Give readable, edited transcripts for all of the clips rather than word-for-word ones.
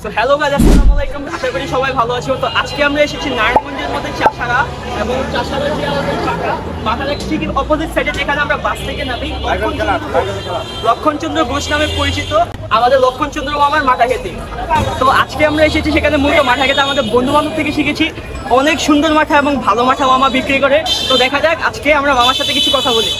তো hello guys, আসসালামু আলাইকুম। আশা করি সবাই ভালো আছো। তো আজকে আমরা এসেছি নারায়ণগঞ্জের মধ্যে চাষারা, এবং চাষারা যে আমাদের মাথার ঠিক অপোজিট সাইডে যেখানে আমরা বাস থেকে নামি লক্ষণচন্দ্র ঘোষ নামে পরিচিত আমাদের লক্ষণচন্দ্র মামার মাথা খেতে। তো আজকে আমরা এসেছি সেখানে মূলত মাথা খেতে আমাদের বন্ধু বান্ধব থেকে শিখেছি অনেক সুন্দর মাথা এবং ভালো মাথা মামা বিক্রি করে। তো দেখা যাক আজকে আমরা মামার সাথে কিছু কথা বলি।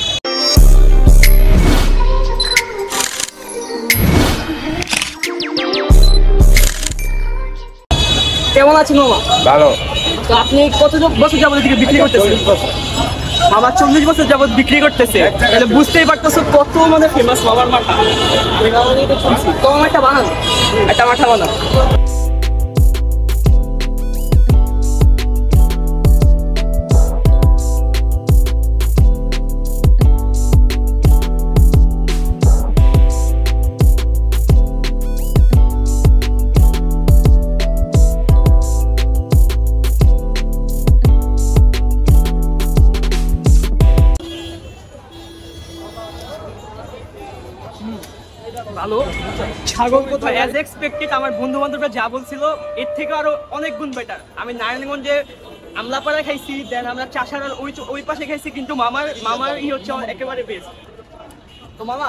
কেমন আছেন মামা? ভালো। তো আপনি কত বছর যাবত থেকে বিক্রি করতেছেন? মামা 40 বছর যাবত বিক্রি করতেছে, তাহলে বুঝতেই পারতেছো কত মানে ফেমাস মামার মাথা। আমি মামা নিয়ে তো শুনছি তো একটা বানান, একটা মাথা বানান। ভালো ছাগল কথা অ্যাজ এক্সপেক্টেড আমার বন্ধু বান্ধবরা যা বলছিল এর থেকে আরো অনেক গুণ বেটার। আমি নারায়ণগঞ্জে আমলাপাড়ায় খাইছি, দেন আমরা চাষারার ওই পাশে খাইছি, কিন্তু মামার হচ্ছে একেবারে বেস্ট। তো মামা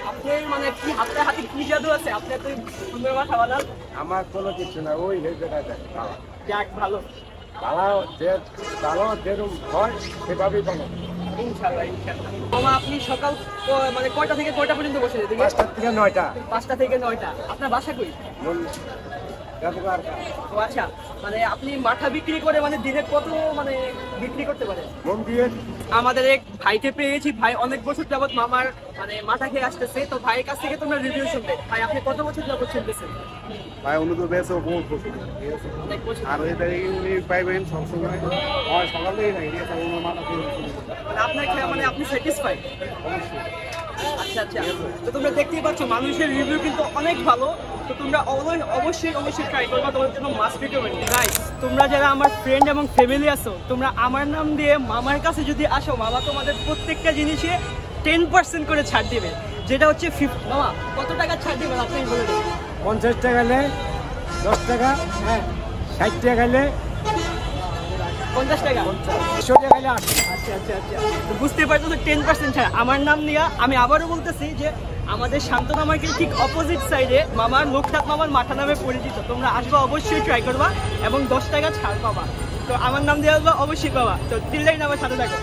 আপনি মানে কি হাতে কি জাদু আছে? আপনি এত সুন্দর মাথা বানান। আমার কোনো কিছু না, ওই যাক ভালো ভালো যেরকম হয় সেভাবেই বানাবো ইনশাআল্লাহ। মামা আপনি সকাল মানে কয়টা থেকে কয়টা পর্যন্ত বসে? 5টা থেকে 9টা। 5টা থেকে 9টা। আপনার বাসা কই? ও আচ্ছা, মানে আপনি মাথা বিক্রি করে মানে দিনে কত মানে বিক্রি করতে পারেন? আমাদের এক ভাইকে পেয়েছি, ভাই অনেক বছর যাবত মামার মানে মাথা খেয়ে আসতেছে। তো ভাইয়ের কাছ থেকে তোমরা রিভিউ শুনবে। ভাই আপনি কত বছর যাবত শুনতেছেন? ভাই উনি তো বেশ বহুত বছর, অনেক বছর। আর উনি পাইবেন সবসময় সকালেই নাই মাথা মানে আপনার খেয়ে মানে আপনি স্যাটিসফাইড? আচ্ছা আচ্ছা। তো তোমরা দেখতেই পাচ্ছ মানুষের রিভিউ কিন্তু অনেক ভালো। তো তোমরা অবশ্যই ট্রাই করবা, তোমার জন্য মাস্ট রিকমেন্ড। গাইস তোমরা যারা আমার ফ্রেন্ড এবং ফ্যামিলি আছো, তোমরা আমার নাম দিয়ে মামার কাছে যদি আসো, মামা তোমাদের প্রত্যেকটা জিনিসে 10% করে ছাড় দিবে, যেটা হচ্ছে 50। মামা কত টাকা ছাড় দিবেন আপনি বলে দিন। 50 টাকা গেলে 10 টাকা, হ্যাঁ 60 টাকা গেলে 50 টাকা, 100 টাকা গেলে 80। আচ্ছা আচ্ছা আচ্ছা। তো বুঝতে পারছো তো 10% ছাড় আমার নাম নিয়ে। আমি আবারও বলতেছি যে আমাদের শান্তনা মার্কেট ঠিক অপোজিট সাইডে মামার লোকনাথ মামার মাথা নামে পরিচিত। তোমরা আসবা, অবশ্যই ট্রাই করবা এবং 10 টাকা ছাড় পাবা। তো আমার নাম দিয়ে আসবা, অবশ্যই পাবা। তো তিল্লাই নামের সাথে থাকো।